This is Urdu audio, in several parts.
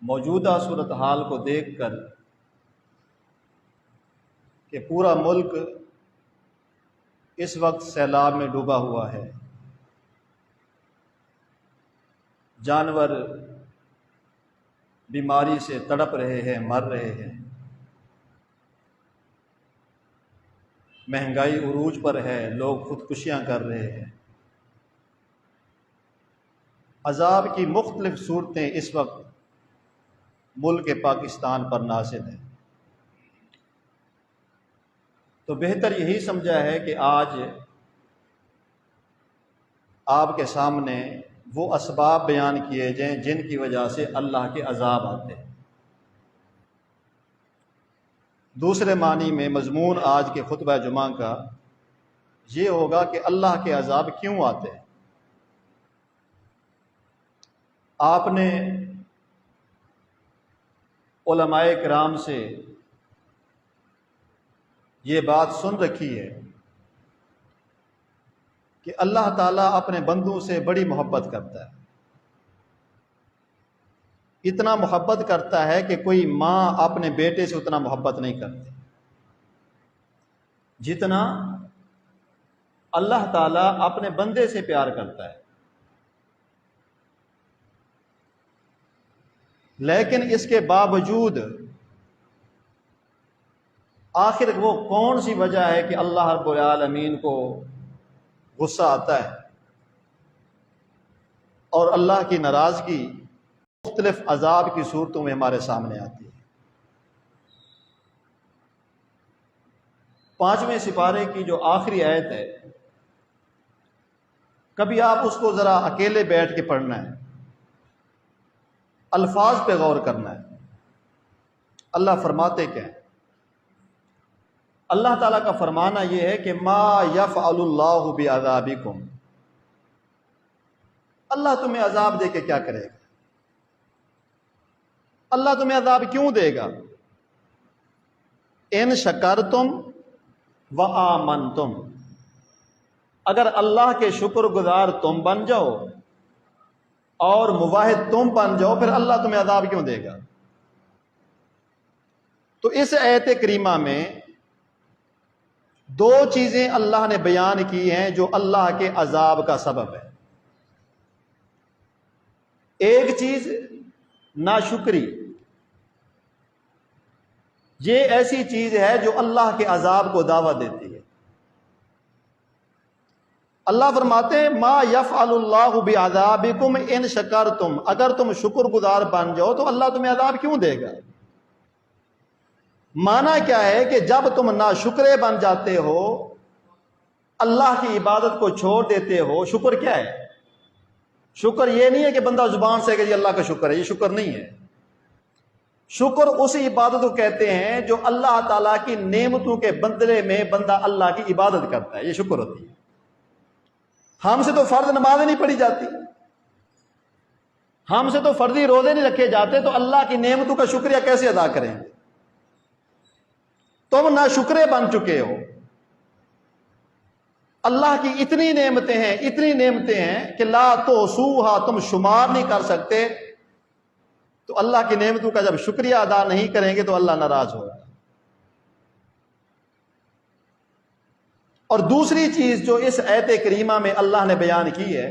موجودہ صورتحال کو دیکھ کر کہ پورا ملک اس وقت سیلاب میں ڈوبا ہوا ہے، جانور بیماری سے تڑپ رہے ہیں، مر رہے ہیں، مہنگائی عروج پر ہے، لوگ خودکشیاں کر رہے ہیں، عذاب کی مختلف صورتیں اس وقت ملک پاکستان پر نازل ہیں۔ تو بہتر یہی سمجھا ہے کہ آج آپ کے سامنے وہ اسباب بیان کیے جائیں جن کی وجہ سے اللہ کے عذاب آتے ہیں۔ دوسرے معنی میں مضمون آج کے خطبہ جمعہ کا یہ ہوگا کہ اللہ کے عذاب کیوں آتے ہیں۔ آپ نے علماء کرام سے یہ بات سن رکھی ہے کہ اللہ تعالیٰ اپنے بندوں سے بڑی محبت کرتا ہے، اتنا محبت کرتا ہے کہ کوئی ماں اپنے بیٹے سے اتنا محبت نہیں کرتی جتنا اللہ تعالیٰ اپنے بندے سے پیار کرتا ہے۔ لیکن اس کے باوجود آخر وہ کون سی وجہ ہے کہ اللہ رب العالمین کو غصہ آتا ہے اور اللہ کی ناراضگی مختلف عذاب کی صورتوں میں ہمارے سامنے آتی ہے۔ 5ویں سپارے کی جو آخری آیت ہے، کبھی آپ اس کو ذرا اکیلے بیٹھ کے پڑھنا ہے، الفاظ پہ غور کرنا ہے۔ اللہ فرماتے کیا ہیں؟ اللہ تعالیٰ کا فرمانا یہ ہے کہ ما یفعل اللہ بعذابکم، اللہ تمہیں عذاب دے کے کیا کرے گا؟ اللہ تمہیں عذاب کیوں دے گا؟ ان شکرتم وآمنتم، اگر اللہ کے شکر گزار تم بن جاؤ اور موحد تم بن جاؤ، پھر اللہ تمہیں عذاب کیوں دے گا؟ تو اس آیت کریمہ میں دو چیزیں اللہ نے بیان کی ہیں جو اللہ کے عذاب کا سبب ہے۔ ایک چیز ناشکری، یہ ایسی چیز ہے جو اللہ کے عذاب کو دعوت دیتی ہے۔ اللہ فرماتے ہیں ما یفعل اللہ بعذابکم ان شکرتم، اگر تم شکر گزار بن جاؤ تو اللہ تمہیں عذاب کیوں دے گا؟ معنی کیا ہے کہ جب تم ناشکرے بن جاتے ہو، اللہ کی عبادت کو چھوڑ دیتے ہو، شکر کیا ہے؟ شکر یہ نہیں ہے کہ بندہ زبان سے کہ جی اللہ کا شکر ہے، یہ شکر نہیں ہے۔ شکر اس عبادت کو کہتے ہیں جو اللہ تعالیٰ کی نعمتوں کے بدلے میں بندہ اللہ کی عبادت کرتا ہے، یہ شکر ہوتی ہے۔ ہم سے تو فرض نمازیں نہیں پڑھی جاتی، ہم سے تو فرضی روزے نہیں رکھے جاتے، تو اللہ کی نعمتوں کا شکریہ کیسے ادا کریں گے؟ تم ناشکرے بن چکے ہو۔ اللہ کی اتنی نعمتیں ہیں کہ لا تحصوها، تم شمار نہیں کر سکتے۔ تو اللہ کی نعمتوں کا جب شکریہ ادا نہیں کریں گے تو اللہ ناراض ہوگا۔ اور دوسری چیز جو اس آیت کریمہ میں اللہ نے بیان کی ہے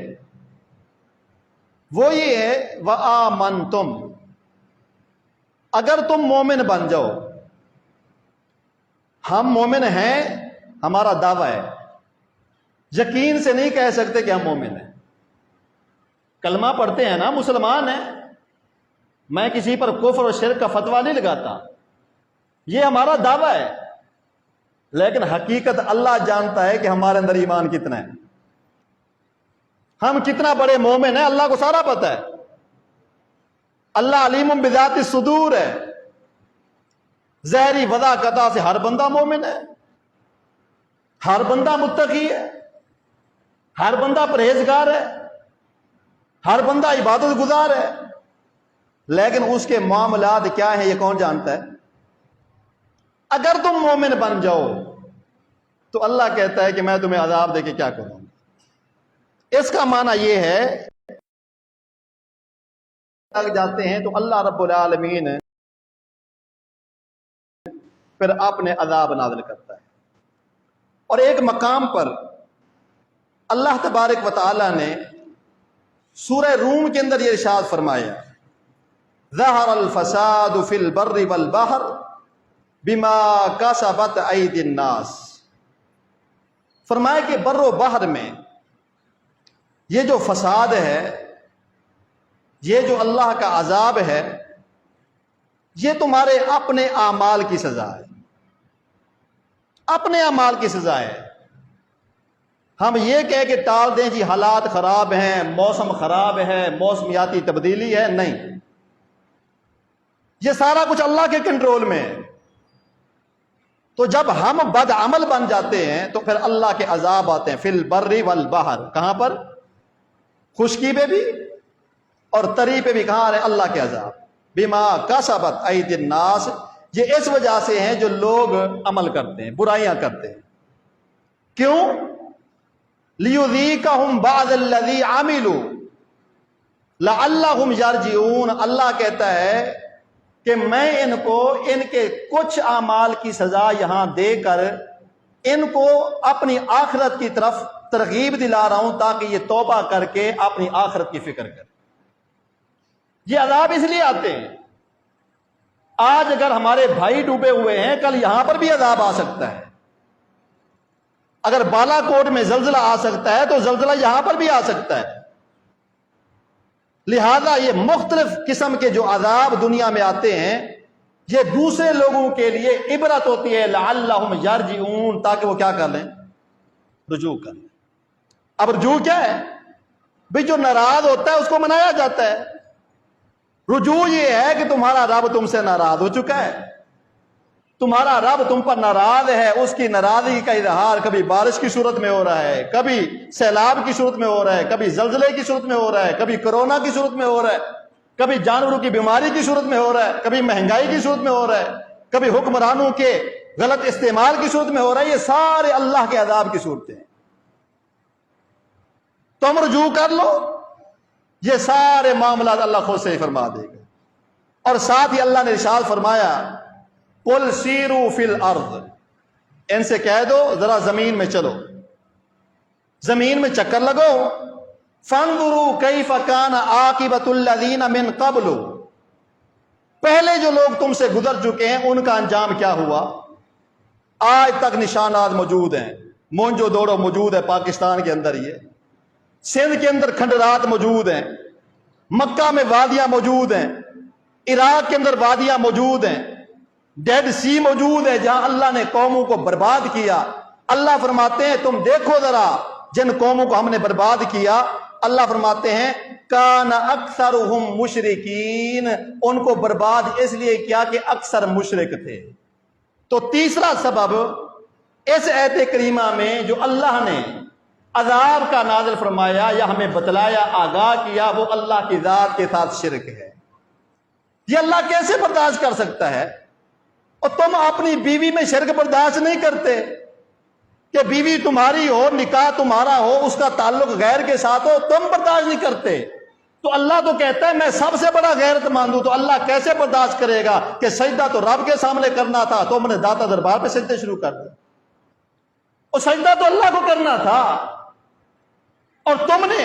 وہ یہ ہے وآمنتم، اگر تم مومن بن جاؤ۔ ہم مومن ہیں، ہمارا دعویٰ ہے، یقین سے نہیں کہہ سکتے کہ ہم مومن ہیں۔ کلمہ پڑھتے ہیں نا، مسلمان ہیں، میں کسی پر کفر اور شرک کا فتویٰ نہیں لگاتا، یہ ہمارا دعویٰ ہے، لیکن حقیقت اللہ جانتا ہے کہ ہمارے اندر ایمان کتنا ہے، ہم کتنا بڑے مومن ہیں، اللہ کو سارا پتہ ہے۔ اللہ علیم بذات الصدور ہے، ظاہری وضع قطع سے ہر بندہ مومن ہے، ہر بندہ متقی ہے، ہر بندہ پرہیزگار ہے، ہر بندہ عبادت گزار ہے، لیکن اس کے معاملات کیا ہیں یہ کون جانتا ہے؟ اگر تم مومن بن جاؤ تو اللہ کہتا ہے کہ میں تمہیں عذاب دے کے کیا کروں گا۔ ، اس کا معنی یہ ہے لگ جاتے ہیں تو اللہ رب العالمین پھر اپنے عذاب نازل کرتا ہے۔ اور ایک مقام پر اللہ تبارک و تعالی نے سورہ روم کے اندر یہ ارشاد فرمایا، ظہر الفساد فی البر والبحر بما کسبت ایدی الناس، فرمایا کہ بر و بحر میں یہ جو فساد ہے، یہ جو اللہ کا عذاب ہے، یہ تمہارے اپنے اعمال کی سزا ہے، اپنے اعمال کی سزا ہے۔ ہم یہ کہہ کے ٹال دیں جی حالات خراب ہیں، موسم خراب ہے، موسمیاتی تبدیلی ہے، نہیں، یہ سارا کچھ اللہ کے کنٹرول میں ہے۔ تو جب ہم بد عمل بن جاتے ہیں تو پھر اللہ کے عذاب آتے ہیں، فی البر والبحر، کہاں پر؟ خشکی پہ بھی اور تری پہ بھی، کہاں آ رہے؟ اللہ کے عذاب، بما کسبت ایدی الناس، یہ اس وجہ سے ہیں جو لوگ عمل کرتے ہیں، برائیاں کرتے ہیں۔ کیوں؟ لیذیقہم بعض الذی عملوا لعلہم یرجعون، اللہ کہتا ہے کہ میں ان کو ان کے کچھ اعمال کی سزا یہاں دے کر ان کو اپنی آخرت کی طرف ترغیب دلا رہا ہوں تاکہ یہ توبہ کر کے اپنی آخرت کی فکر کریں۔ یہ عذاب اس لیے آتے ہیں، آج اگر ہمارے بھائی ڈوبے ہوئے ہیں، کل یہاں پر بھی عذاب آ سکتا ہے۔ اگر بالا کوٹ میں زلزلہ آ سکتا ہے تو زلزلہ یہاں پر بھی آ سکتا ہے۔ لہذا یہ مختلف قسم کے جو عذاب دنیا میں آتے ہیں، یہ دوسرے لوگوں کے لیے عبرت ہوتی ہے، لعلہم یرجعون، تاکہ وہ کیا کر لیں؟ رجوع کر لیں۔ اب رجوع کیا ہے؟ بھئی جو ناراض ہوتا ہے اس کو منایا جاتا ہے۔ رجوع یہ ہے کہ تمہارا رب تم سے ناراض ہو چکا ہے، تمہارا رب تم پر ناراض ہے، اس کی ناراضگی کا اظہار کبھی بارش کی صورت میں ہو رہا ہے، کبھی سیلاب کی صورت میں ہو رہا ہے، کبھی زلزلے کی صورت میں ہو رہا ہے، کبھی کرونا کی صورت میں ہو رہا ہے، کبھی جانوروں کی بیماری کی صورت میں ہو رہا ہے، کبھی مہنگائی کی صورت میں ہو رہا ہے، کبھی حکمرانوں کے غلط استعمال کی صورت میں ہو رہا ہے۔ یہ سارے اللہ کے عذاب کی صورتیں ہیں۔ تم رجوع کر لو، یہ سارے معاملات اللہ خود سے ہی فرما دے گا۔ اور ساتھ ہی اللہ نے ارشاد فرمایا، قل سیروا فی الارض، ان سے کہہ دو ذرا زمین میں چلو، زمین میں چکر لگو، فانظروا کیف کان عاقبۃ الذین من قبل، پہلے جو لوگ تم سے گزر چکے ہیں ان کا انجام کیا ہوا۔ آج تک نشانات موجود ہیں، مونجو دوڑو موجود ہے پاکستان کے اندر، یہ سندھ کے اندر کھنڈرات موجود ہیں، مکہ میں وادیاں موجود ہیں، عراق کے اندر وادیاں موجود ہیں، ڈیڈ سی موجود ہے جہاں اللہ نے قوموں کو برباد کیا۔ اللہ فرماتے ہیں تم دیکھو ذرا جن قوموں کو ہم نے برباد کیا، اللہ فرماتے ہیں کان اکثرہم مشرکین، ان کو برباد اس لیے کیا کہ اکثر مشرک تھے۔ تو تیسرا سبب اس آیت کریمہ میں جو اللہ نے عذاب کا نازل فرمایا یا ہمیں بتلایا، آگاہ کیا، وہ اللہ کی ذات کے ساتھ شرک ہے۔ یہ اللہ کیسے برداشت کر سکتا ہے؟ اور تم اپنی بیوی میں شرک برداشت نہیں کرتے کہ بیوی تمہاری ہو، نکاح تمہارا ہو، اس کا تعلق غیر کے ساتھ ہو، تم برداشت نہیں کرتے، تو اللہ تو کہتا ہے میں سب سے بڑا غیرت مند ہوں۔ تو اللہ کیسے برداشت کرے گا کہ سجدہ تو رب کے سامنے کرنا تھا، تم نے داتا دربار پہ سجدے شروع کر دیا، اور سجدہ تو اللہ کو کرنا تھا، اور تم نے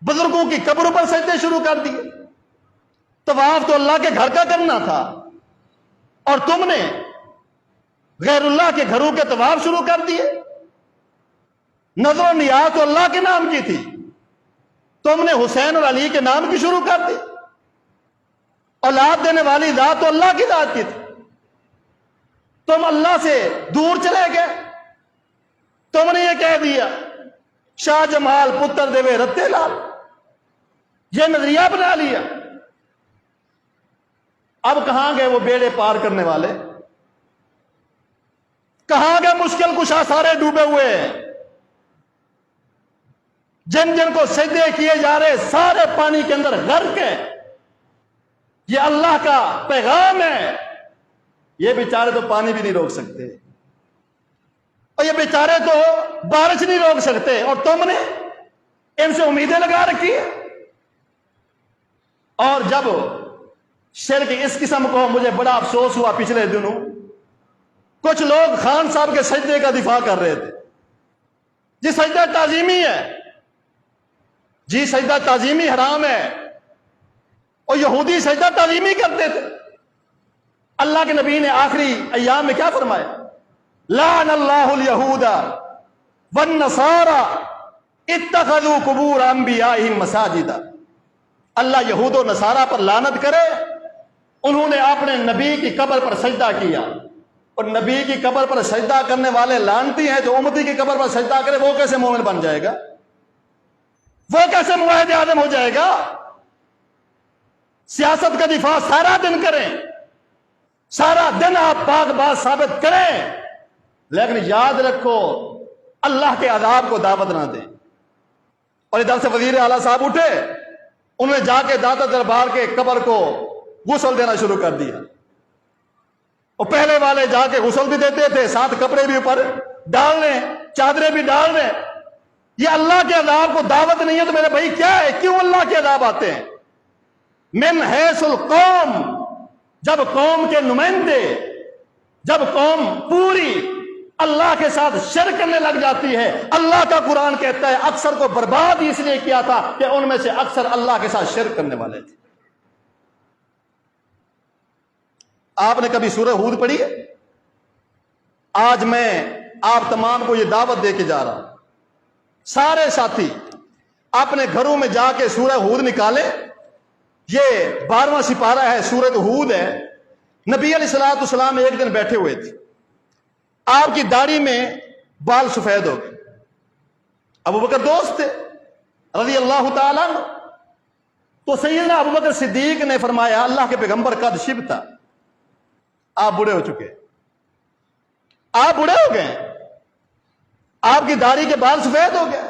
بزرگوں کی قبروں پر سجدے شروع کر دیے۔ طواف تو اللہ کے گھر کا کرنا تھا، اور تم نے غیر اللہ کے گھروں کے طواف شروع کر دیے۔ نظر و نیاز تو اللہ کے نام کی تھی، تم نے حسین اور علی کے نام کی شروع کر دی۔ اولاد دینے والی ذات تو اللہ کی ذات کی تھی، تم اللہ سے دور چلے گئے۔ تم نے یہ کہہ دیا شاہ جمال پتر دیوے رتے لال، یہ نظریہ بنا لیا۔ اب کہاں گئے وہ بیڑے پار کرنے والے؟ کہاں گئے مشکل کشا سارے ڈوبے ہوئے ہیں؟ جن جن کو سجدے کیے جا رہے سارے پانی کے اندر غرق ہیں۔ یہ اللہ کا پیغام ہے، یہ بیچارے تو پانی بھی نہیں روک سکتے، اور یہ بیچارے تو بارش نہیں روک سکتے، اور تم نے ان سے امیدیں لگا رکھی ہے۔ اور جب شرک اس قسم کو، مجھے بڑا افسوس ہوا پچھلے دنوں کچھ لوگ خان صاحب کے سجدے کا دفاع کر رہے تھے، جی سجدہ تعظیمی ہے، جی سجدہ تعظیمی حرام ہے، اور یہودی سجدہ تعظیمی کرتے تھے۔ اللہ کے نبی نے آخری ایام میں کیا فرمایا؟ لعن اللہ الیہود والنصارى اتخذوا قبور انبیائہم مساجدا۔ اللہ یہود و نصارہ پر لعنت کرے، انہوں نے اپنے نبی کی قبر پر سجدہ کیا، اور نبی کی قبر پر سجدہ کرنے والے لعنتی ہیں، جو امتی کی قبر پر سجدہ کرے وہ کیسے مومن بن جائے گا؟ وہ کیسے موحد اعظم ہو جائے گا؟ سیاست کا دفاع سارا دن کریں، سارا دن آپ پاک باز ثابت کریں، لیکن یاد رکھو اللہ کے عذاب کو دعوت نہ دیں۔ اور ادھر سے وزیر اعلیٰ صاحب اٹھے، انہوں نے جا کے داتا دربار کے قبر کو غسل دینا شروع کر دیا، اور پہلے والے جا کے غسل بھی دیتے تھے، ساتھ کپڑے بھی اوپر ڈال رہے ہیں، چادریں بھی ڈال رہے ہیں۔ یہ اللہ کے عذاب کو دعوت نہیں ہے تو میرے بھائی کیا ہے؟ کیوں اللہ کے عذاب آتے ہیں؟ من حیث القوم، جب قوم کے نمائندے، جب قوم پوری اللہ کے ساتھ شرک کرنے لگ جاتی ہے، اللہ کا قرآن کہتا ہے اکثر کو برباد اس لیے کیا تھا کہ ان میں سے اکثر اللہ کے ساتھ شرک کرنے والے تھے۔ آپ نے کبھی سورہ ہود پڑھی ہے؟ آج میں آپ تمام کو یہ دعوت دے کے جا رہا ہوں، سارے ساتھی اپنے گھروں میں جا کے سورہ ہود نکالیں۔ یہ 12واں سپارہ ہے، سورہ ہود ہے۔ نبی علیہ الصلوۃ والسلام ایک دن بیٹھے ہوئے تھے، آپ کی داڑھی میں بال سفید ہو گئے۔ ابو بکر دوست تھے رضی اللہ تعالیٰ عنہ، تو سیدنا ابو بکر صدیق نے فرمایا اللہ کے پیغمبر قد شبتا، آپ بوڑھے ہو چکے، آپ بوڑھے ہو گئے، آپ کی داڑھی کے بال سفید ہو گئے۔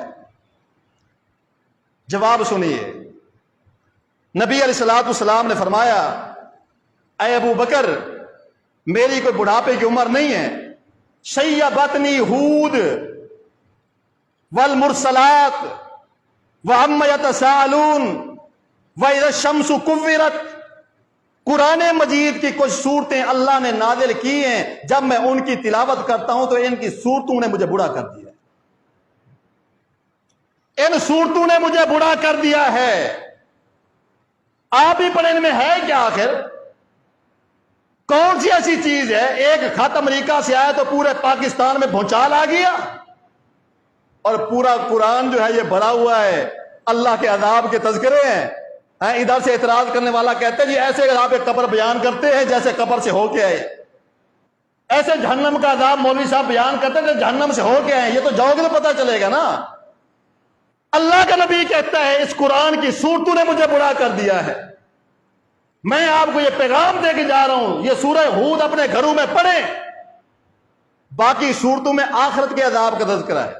جواب سنیے، نبی علیہ الصلوۃ والسلام نے فرمایا اے ابو بکر، میری کوئی بڑھاپے کی عمر نہیں ہے، شیبتنی ہود والمرسلات وعم یتساءلون واذا الشمس کورت۔ قرآن مجید کی کچھ صورتیں اللہ نے نازل کی ہیں، جب میں ان کی تلاوت کرتا ہوں تو ان کی صورتوں نے مجھے بوڑھا کر دیا، ان صورتوں نے مجھے بوڑھا کر دیا ہے۔ آپ ہی پر ان میں ہے کیا آخر؟ کون سی ایسی چیز ہے؟ ایک خط امریکہ سے آیا تو پورے پاکستان میں بھونچال آ گیا، اور پورا قرآن جو ہے یہ بھرا ہوا ہے اللہ کے عذاب کے تذکرے ہیں۔ ادھر سے اعتراض کرنے والا کہتے ہیں جی ایسے آپ ایک قبر بیان کرتے ہیں جیسے قبر سے ہو کے آئے، ایسے جہنم کا عذاب مولوی صاحب بیان کرتے ہیں جہنم سے ہو کے آئے، یہ تو جاؤ گے تو پتہ چلے گا نا۔ اللہ کا نبی کہتا ہے اس قرآن کی صورتوں نے مجھے بڑا کر دیا ہے۔ میں آپ کو یہ پیغام دے کے جا رہا ہوں، یہ سورہ ہود اپنے گھروں میں پڑھیں۔ باقی صورتوں میں آخرت کے عذاب کا تذکرہ ہے،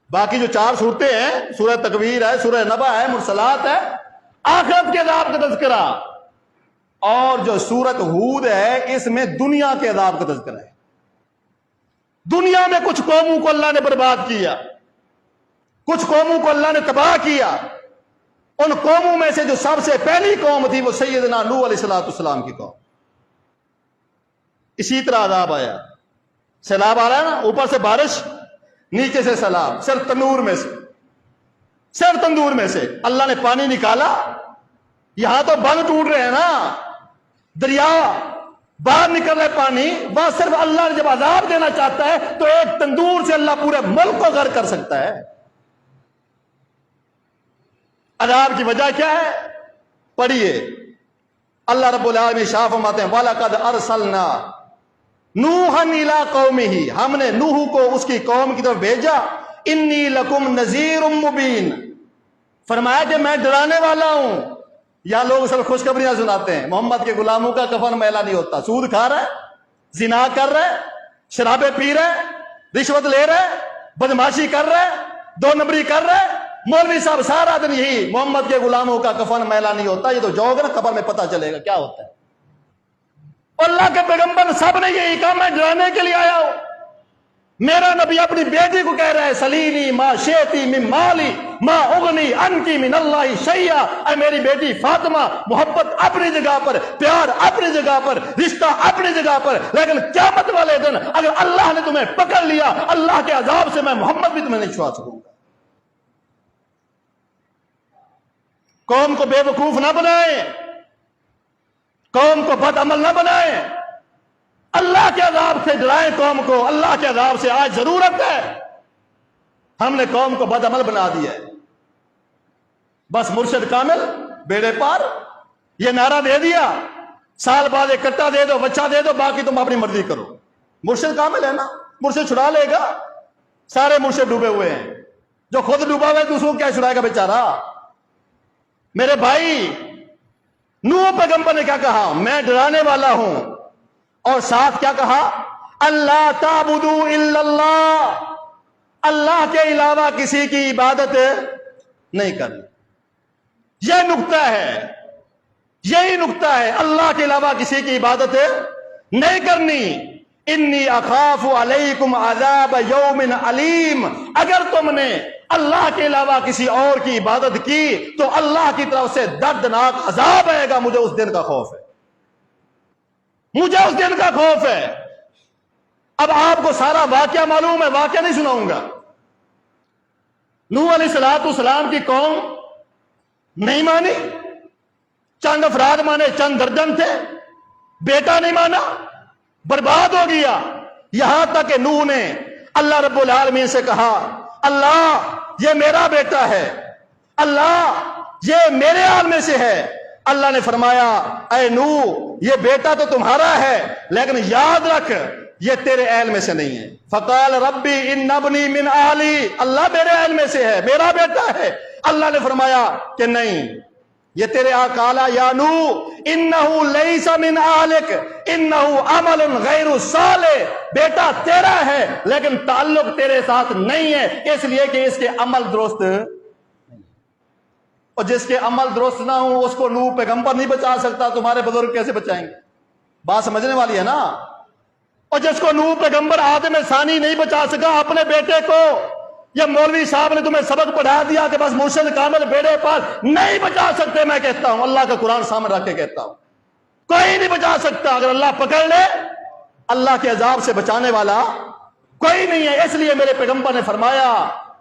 باقی جو 4 صورتیں ہیں، سورہ تکویر ہے، سورہ نبا ہے، مرسلات ہے، آخرت کے عذاب کا تذکرہ، اور جو سورۃ ہود ہے اس میں دنیا کے عذاب کا تذکرہ ہے۔ دنیا میں کچھ قوموں کو اللہ نے برباد کیا، کچھ قوموں کو اللہ نے تباہ کیا۔ ان قوموں میں سے جو سب سے پہلی قوم تھی وہ سیدنا نوح علیہ السلام کی قوم۔ اسی طرح عذاب آیا، سیلاب آ رہا ہے نا، اوپر سے بارش، نیچے سے سیلاب، صرف تندور میں سے، صرف تندور میں سے اللہ نے پانی نکالا۔ یہاں تو بند ٹوٹ رہے ہیں نا، دریا باہر نکل رہا ہے پانی، وہاں صرف اللہ جب عذاب دینا چاہتا ہے تو ایک تندور سے اللہ پورے ملک کو غرق کر سکتا ہے۔ عذاب کی وجہ کیا ہے؟ پڑھیے، اللہ رب العالمین شاہ فرماتے ہیں وَلَقَدْ أَرْسَلْنَا نُوحًا إِلَىٰ قَوْمِهِ، ہم نے نوح کو اس کی قوم کی طرف بھیجا، اِنِّي لَكُمْ نَذِيرٌ مُبِينٌ، فرمایا کہ میں ڈرانے والا ہوں۔ یہاں لوگ سب خوشخبریاں سناتے ہیں، محمد کے غلاموں کا کفن میلا نہیں ہوتا، سود کھا رہا ہے، زنا کر رہا ہے، شرابیں پی رہا ہے، رشوت لے رہا ہے، بدماشی کر رہا ہے، 2 نمبری کر رہا ہے، مولوی صاحب سارا دن یہی محمد کے غلاموں کا کفن میلا نہیں ہوتا، یہ تو جاؤ گے نا قبر میں پتہ چلے گا کیا ہوتا ہے۔ اللہ کے پیغمبر سب نے یہی کہا میں ڈرانے کے لیے آیا ہوں۔ میرا نبی اپنی بیٹی کو کہہ رہا ہے سلینی ما شیتی من مالی ما اغنی انکی من اللہ شیئا، اے میری بیٹی فاطمہ، محبت اپنی جگہ پر، پیار اپنی جگہ پر، رشتہ اپنی جگہ پر، لیکن قیامت والے دن اگر اللہ نے تمہیں پکڑ لیا، اللہ کے عذاب سے میں محمد بھی تمہیں نہیں چھڑا سکوں گا۔ قوم کو بے وقوف نہ بنائیں، قوم کو بد عمل نہ بنائیں، اللہ کے عذاب سے ڈرائیں قوم کو۔ اللہ کے عذاب سے آج ضرورت ہے، ہم نے قوم کو بد عمل بنا دیا ہے۔ بس مرشد کامل بیڑے پار، یہ نعرہ دے دیا، سال بعد ایک کٹا دے دو، بچہ دے دو، باقی تم اپنی مرضی کرو۔ مرشد کامل ہے نا، مرشد چھڑا لے گا۔ سارے مرشد ڈوبے ہوئے ہیں، جو خود ڈوبا ہوا ہے دوسروں کو کیا چھڑائے گا بیچارہ؟ میرے بھائی، نوح پیغمبر نے کیا کہا؟ میں ڈرانے والا ہوں، اور ساتھ کیا کہا؟ اللہ تعبدوا الا اللہ، اللہ کے علاوہ کسی کی عبادت نہیں کرنی۔ یہ نقطہ ہے، یہی نقطہ ہے، اللہ کے علاوہ کسی کی عبادت نہیں کرنی۔ انی اخاف علیکم عذاب یوم علیم، اگر تم نے اللہ کے علاوہ کسی اور کی عبادت کی تو اللہ کی طرف سے دردناک عذاب آئے گا، مجھے اس دن کا خوف ہے، مجھے اس دن کا خوف ہے۔ اب آپ کو سارا واقعہ معلوم ہے، واقعہ نہیں سناؤں گا۔ نوح علیہ السلام کی قوم نہیں مانی، چند افراد مانے، چند درجن تھے، بیٹا نہیں مانا، برباد ہو گیا۔ یہاں تک کہ نوح نے اللہ رب العالمین سے کہا اللہ یہ میرا بیٹا ہے، اللہ یہ میرے حال میں سے ہے۔ اللہ نے فرمایا اے نوح یہ بیٹا تو تمہارا ہے لیکن یاد رکھ یہ تیرے اہل میں سے نہیں ہے۔ فقال ربی ان ابنی من اہلی، اللہ میرے اہل میں سے ہے، میرا بیٹا ہے۔ اللہ نے فرمایا کہ نہیں، یہ تیرے قالا یا نوح انہو لیس من اہلک انہو عمل غیر صالح، بیٹا تیرا ہے لیکن تعلق تیرے ساتھ نہیں ہے، اس لیے کہ اس کے عمل درست، اور جس کے عمل درست نہ ہو اس کو نوح پیغمبر نہیں بچا سکتا، تمہارے بزرگ کیسے بچائیں گے؟ بات سمجھنے والی ہے نا۔ اور جس کو نوح پیغمبر آدم ثانی نہیں بچا سکا اپنے بیٹے کو، یہ مولوی صاحب نے تمہیں سبق پڑھا دیا کہ بس مرشد کامل بیڑے پار نہیں بچا سکتے، میں کہتا ہوں اللہ کا قرآن سامنے رکھ کے کہتا ہوں کوئی نہیں بچا سکتا۔ اگر اللہ پکڑ لے اللہ کے عذاب سے بچانے والا کوئی نہیں ہے۔ اس لیے میرے پیغمبر نے فرمایا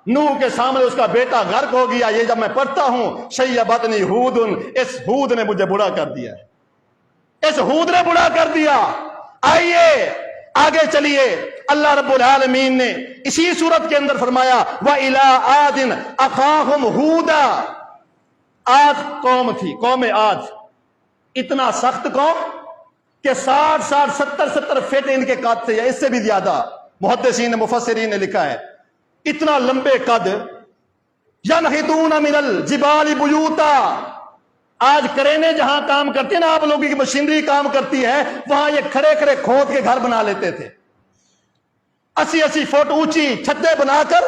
نوح کے سامنے اس کا بیٹا غرق ہو گیا، یہ جب میں پڑھتا ہوں شیبتنی ہود، اس ہود نے مجھے بڑا کر دیا، اس ہود نے بڑا کر دیا۔ آئیے آگے چلیے، اللہ رب العالمین نے اسی صورت کے اندر فرمایا وَإِلَىٰ عَادٍ أَخَاهُمْ هُودًا، عاد قوم تھی، قوم عاد، اتنا سخت قوم کہ 60 70 فٹ ان کے قد تھے یا اس سے بھی زیادہ۔ محدثین مفسرین نے لکھا ہے اتنا لمبے قد، يَنْحِتُونَ مِنَ الْجِبَالِ بُيُوتًا، آج کرینے جہاں کام کرتے ہیں نا، آپ لوگوں کی مشینری کام کرتی ہے، وہاں یہ کھڑے کھڑے کھود کے گھر بنا لیتے تھے، 80 فٹ اونچی چھتیں بنا کر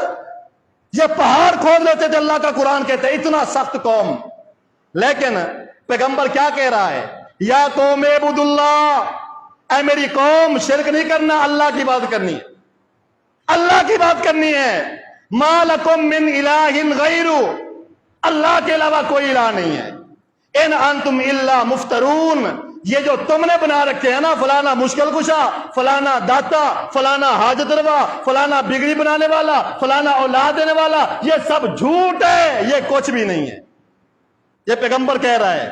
یہ پہاڑ کھود لیتے تھے۔ اللہ کا قرآن کہتا ہے اتنا سخت قوم، لیکن پیغمبر کیا کہہ رہا ہے؟ یا قوم اعبدوا اللہ، اے میری قوم شرک نہیں کرنا، اللہ کی بات کرنی ہے، اللہ کی بات کرنی ہے۔ ما لکم من الہ غیر، اللہ کے علاوہ کوئی الہ نہیں ہے۔ ان انتم الا مفترون، یہ جو تم نے بنا رکھے ہیں نا، فلانا مشکل کشا، فلانا داتا، فلانا حاجت روا، فلانا بگڑی بنانے والا، فلانا اولاد دینے والا، یہ سب جھوٹ ہے، یہ کچھ بھی نہیں ہے، یہ پیغمبر کہہ رہا ہے۔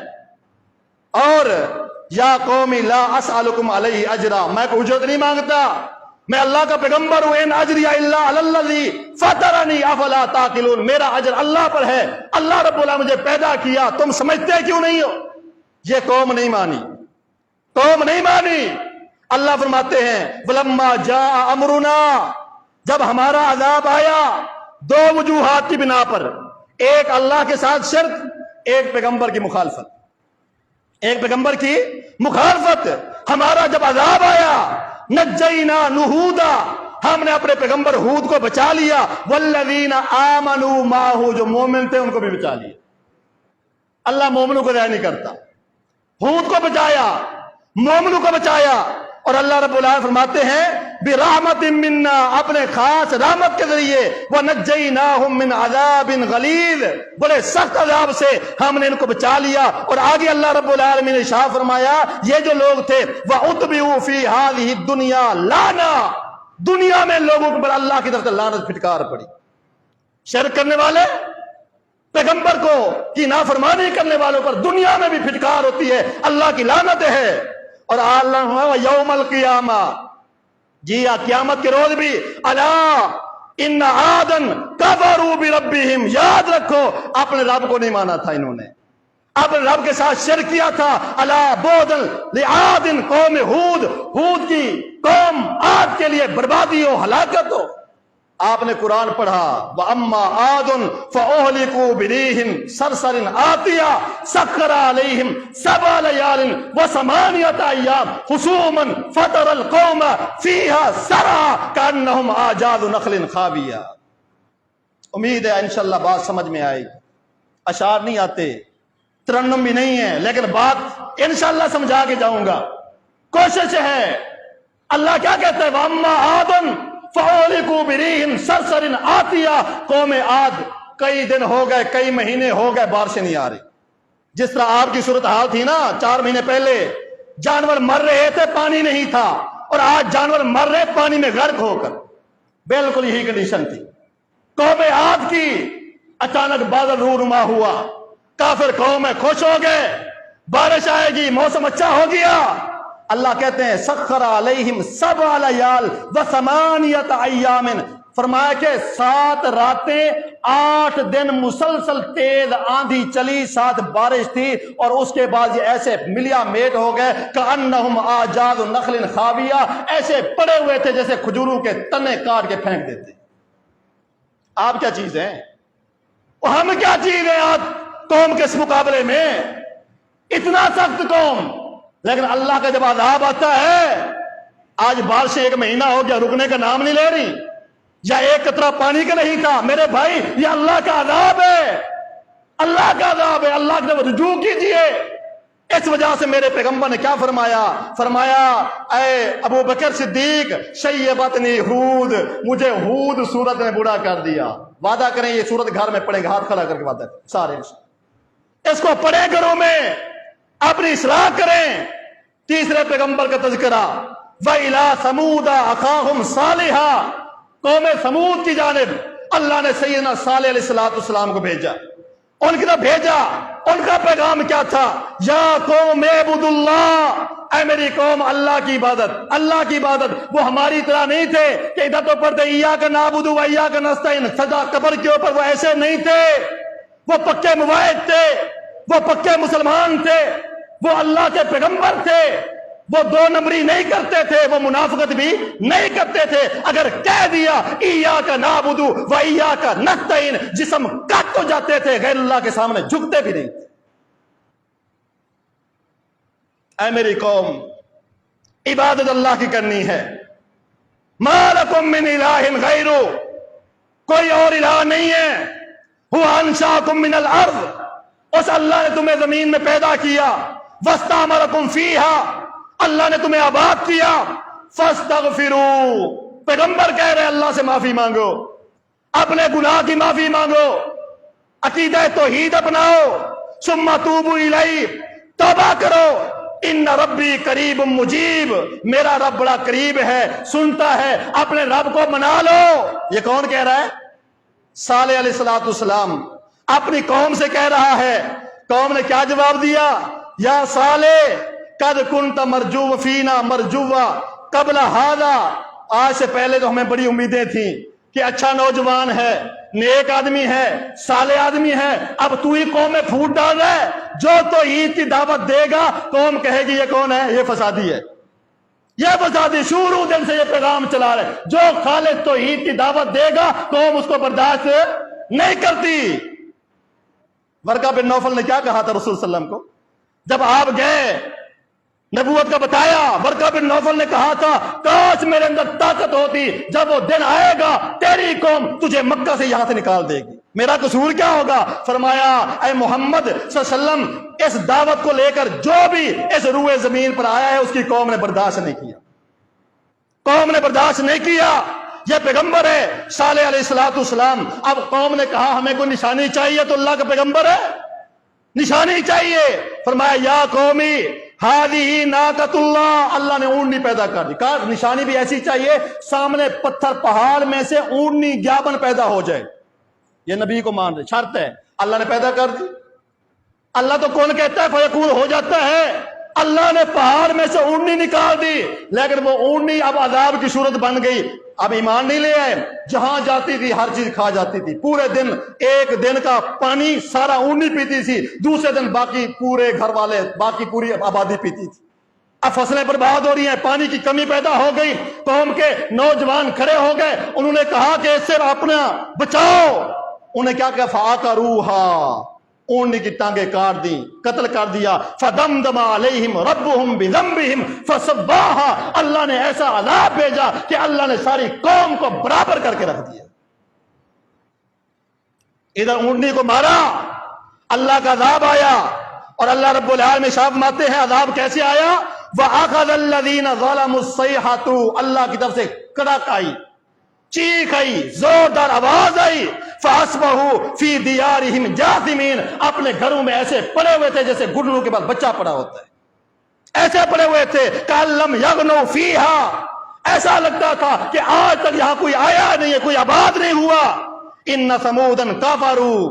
اور یا قومی لا اسألکم علیہ اجرا، میں کوئی اجرت نہیں مانگتا، میں اللہ کا پیغمبر ہوں، ان اجری الا علی الذی فطرنی افلا تعقلون، میرا اجر اللہ پر ہے، اللہ رب العالمین مجھے پیدا کیا، تم سمجھتے کیوں نہیں ہو؟ یہ قوم نہیں مانی، قوم نہیں مانی۔ اللہ فرماتے ہیں وَلَمَّا جَاءَ أَمْرُنَا، جب ہمارا عذاب آیا، دو وجوہات کی بنا پر، ایک اللہ کے ساتھ شرک، ایک پیغمبر کی مخالفت، ایک پیغمبر کی مخالفت۔ ہمارا جب عذاب آیا نجینا نہودا، ہم نے اپنے پیغمبر ہود کو بچا لیا، والذین آمنوا معہ، جو مومن تھے ان کو بھی بچا لیا۔ اللہ مومنوں کو ضائع نہیں کرتا، ہود کو بچایا، مومنوں کو بچایا۔ اور اللہ رب العالمین فرماتے ہیں برحمت منا، اپنے خاص رحمت کے ذریعے، وَنَجَّيْنَاهُمْ مِنْ عَذَابٍ غَلِيظٍ، بڑے سخت عذاب سے ہم نے ان کو بچا لیا۔ اور آگے اللہ رب العالمین نے ارشاد فرمایا یہ جو لوگ تھے وَأُتْبِعُوا فِي هَذِهِ الدُّنْيَا لَعْنَةً، دنیا میں لوگوں پر اللہ کی طرف سے لعنت پھٹکار پڑی۔ شرک کرنے والے، پیغمبر کو کی نافرمانی کرنے والوں پر دنیا میں بھی پھٹکار ہوتی ہے، اللہ کی لعنت ہے۔ اور اللہ یوم القیامہ، جی ہاں قیامت کے روز بھی، الا ان عادن کفروا بربہم، یاد رکھو اپنے رب کو نہیں مانا تھا انہوں نے، اپنے رب کے ساتھ شرک کیا تھا۔ الا بعدن لعاد قوم ہود، ہود کی قوم عاد کے لیے بربادی ہو، ہلاکت ہو۔ آپ نے قرآن پڑھا وَأَمَّا عَادٌ فَأُهْلِكُوا بِرِيحٍ صَرْصَرٍ عَاتِيَةٍ سَخَّرَ عَلَيْهِمْ سَبْعَ لَيَالٍ وَثَمَانِيَةَ أَيَّامٍ حُسُومًا فَتَرَى الْقَوْمَ فِيهَا سَرْعَىٰ كَأَنَّهُمْ أَعْجَازُ نَخْلٍ خَاوِيَةٍ۔ امید ہے انشاءاللہ بات سمجھ میں آئے گی۔ اشعار نہیں آتے، ترنم بھی نہیں ہے، لیکن بات انشاءاللہ سمجھا کے جاؤں گا، کوشش ہے۔ اللہ کیا کہتا ہے وَأَمَّا عَادٌ فَأُهْلِكُوا بِرِيحٍ صَرْصَرٍ عَاتِيَةٍ، قوم عاد کئی دن ہو گئے، کئی مہینے ہو گئے، بارشیں نہیں آ رہی۔ جس طرح آپ کی صورتحال تھی نا 4 مہینے پہلے، جانور مر رہے تھے، پانی نہیں تھا، اور آج جانور مر رہے پانی میں غرق ہو کر، بالکل یہی کنڈیشن تھی۔ قوم عاد کی اچانک بادل رونما ہوا، کافر قوم میں خوش ہو گئے، بارش آئے گی، موسم اچھا ہو گیا۔ اللہ کہتے ہیں سخر علیہم 7 لیال و8 ایام، فرمایا کہ 7 راتیں 8 دن مسلسل تیز آندھی چلی، 7 بارش تھی، اور اس کے بعد یہ ایسے ملیا میٹ ہو گئے کأنہم اعجاز نخل خاویہ، ایسے پڑے ہوئے تھے جیسے کھجوروں کے تنے کاٹ کے پھینک دیتے۔ آپ کیا چیز ہیں اور ہم کیا چیز ہیں آج قوم کے اس مقابلے میں؟ اتنا سخت قوم، لیکن اللہ کا جب عذاب آتا ہے، آج بارشیں 1 مہینہ ہو گیا رکنے کا نام نہیں لے رہی، یا 1 قطرہ پانی کا نہیں تھا، میرے بھائی یہ اللہ کا عذاب ہے، اللہ کا عذاب ہے۔ اللہ کی طرف رجوع کیجئے۔ اس وجہ سے میرے پیغمبر نے کیا فرمایا؟ فرمایا اے ابو بکر صدیق شیبتنی ہود، مجھے ہود سورت نے بوڑھا کر دیا۔ وعدہ کریں یہ سورت گھر میں پڑھیں گے، ہاتھ کھڑا کر کے وعدہ کریں سارے، اس کو پڑھیں گھروں میں، اپنی اصلاح کریں۔ تیسرے پیغمبر کا تذکرہ وَإِلَىٰ ثَمُودَ أَخَاهُمْ صَالِحًا، قوم ثمود کی جانب اللہ نے سیدنا صالح علیہ السلام کو بھیجا، ان کی طرف بھیجا۔ ان کا پیغام کیا تھا؟ یا قوم اعبدوا اللہ، اے میری قوم اللہ کی عبادت، اللہ کی عبادت۔ وہ ہماری طرح نہیں تھے کہ ادھر تو پڑھتے ایاک نعبد و ایاک نستعین، سجدہ قبر کے اوپر، وہ ایسے نہیں تھے، وہ پکے موحد تھے، وہ پکے مسلمان تھے، وہ اللہ کے پیغمبر تھے، وہ 2 نمبری نہیں کرتے تھے، وہ منافقت بھی نہیں کرتے تھے۔ اگر کہہ دیا ایاک نعبد و ایاک نستعین، جسم کٹ ہو جاتے تھے، غیر اللہ کے سامنے جھکتے بھی نہیں تھے۔ اے میری قوم، عبادت اللہ کی کرنی ہے۔ ما لکم من الہ غیرہ، کوئی اور الہ نہیں ہے۔ هو انشاکم من الارض، اس اللہ نے تمہیں زمین میں پیدا کیا، واستعمرکم فیہا، اللہ نے تمہیں آباد کیا۔ فاستغفروا، پیغمبر کہہ رہے اللہ سے معافی مانگو، اپنے گناہ کی معافی مانگو، عقیدہ توحید اپناؤ، ثم توبوا الیہ، توبہ کرو، ان ربی قریب مجیب، میرا رب بڑا قریب ہے، سنتا ہے، اپنے رب کو منا لو۔ یہ کون کہہ رہا ہے؟ صالح علیہ السلام اپنی قوم سے کہہ رہا ہے۔ قوم نے کیا جواب دیا؟ یا صالح قد کنت مرجو فینا مرجوا قبل ھذا، آج سے پہلے تو ہمیں بڑی امیدیں تھیں کہ اچھا نوجوان ہے، نیک آدمی ہے، صالح آدمی ہے، اب تو ہی قوم میں پھوٹ ڈال رہا ہے۔ جو تو عید کی دعوت دے گا قوم کہے گی یہ کون ہے؟ یہ فسادی ہے، یہ فسادی، شروع دن سے یہ پیغام چلا رہے۔ جو خالص توحید کی دعوت دے گا قوم اس کو برداشت نہیں کرتی۔ ورقہ بن نوفل نے کیا کہا تھا رسول صلی اللہ علیہ وسلم کو جب آپ گئے، نبوت کا بتایا؟ ورقہ بن نوفل نے کہا تھا کاش میرے اندر طاقت ہوتی، جب وہ دن آئے گا تیری قوم تجھے مکہ سے یہاں سے نکال دے گی، میرا قصور کیا ہوگا؟ فرمایا اے محمد صلی اللہ علیہ وسلم، اس دعوت کو لے کر جو بھی اس روئے زمین پر آیا ہے اس کی قوم نے برداشت نہیں کیا۔ قوم نے برداشت نہیں کیا، یہ پیغمبر ہے صالح علیہ السلام۔ اب قوم نے کہا ہمیں کوئی نشانی چاہیے، تو اللہ کا پیغمبر ہے، نشانی چاہیے۔ فرمایا یا قومی ہذہ ناقۃ اللہ، اللہ نے اونٹنی پیدا کر دی، کہا نشانی بھی ایسی چاہیے سامنے پتھر پہاڑ میں سے اونٹنی گیابن پیدا ہو جائے، یہ نبی کو مان رہے، شرط ہے۔ اللہ نے پیدا کر دی، اللہ تو کون کہتا ہے فیکون ہو جاتا ہے، اللہ نے پہاڑ میں سے اونٹنی نکال دی، لیکن وہ اونٹنی اب عذاب کی صورت بن گئی۔ اب ایمان نہیں لے آئے، جہاں جاتی تھی ہر چیز کھا جاتی تھی، پورے دن ایک دن کا پانی سارا اونٹنی پیتی تھی، دوسرے دن باقی پورے گھر والے، باقی پوری آبادی پیتی تھی۔ اب فصلیں برباد ہو رہی ہیں، پانی کی کمی پیدا ہو گئی، قوم کے نوجوان کھڑے ہو گئے، انہوں نے کہا کہ اس سے اپنا بچاؤ۔ انہیں کیا کہا فَعَقَرُوهَا، اونٹنی کی ٹانگیں کاٹ دی، قتل کر دیا۔ فَدَمْدَمَ عَلَيْهِمْ رَبُّهُمْ بِذَنبِهِمْ فَسَوَّاهَا، اللہ نے ایسا عذاب بھیجا کہ اللہ نے ساری قوم کو برابر کر کے رکھ دیا۔ ادھر اونٹنی کو مارا، اللہ کا عذاب آیا، اور اللہ رب العالمین صاحب فرماتے ہیں عذاب کیسے آیا؟ وَأَخَذَ الَّذِينَ ظَلَمُوا الصَّيْحَةُ، اللہ کی طرف سے کڑک آئی، چیخ آئی، زوردار آواز آئی، فَأَصْبَحُوا فِي دِيَارِهِمْ جَاثِمِينَ، اپنے گھروں میں ایسے پڑے ہوئے تھے جیسے گھٹنوں کے بعد بچہ پڑا ہوتا ہے، ایسے پڑے ہوئے تھے كَأَن لَّمْ يَغْنَوْا فِيهَا، ایسا لگتا تھا کہ آج تک یہاں کوئی آیا نہیں ہے، کوئی آباد نہیں ہوا۔ إِنَّ ثَمُودًا كَفَرُوا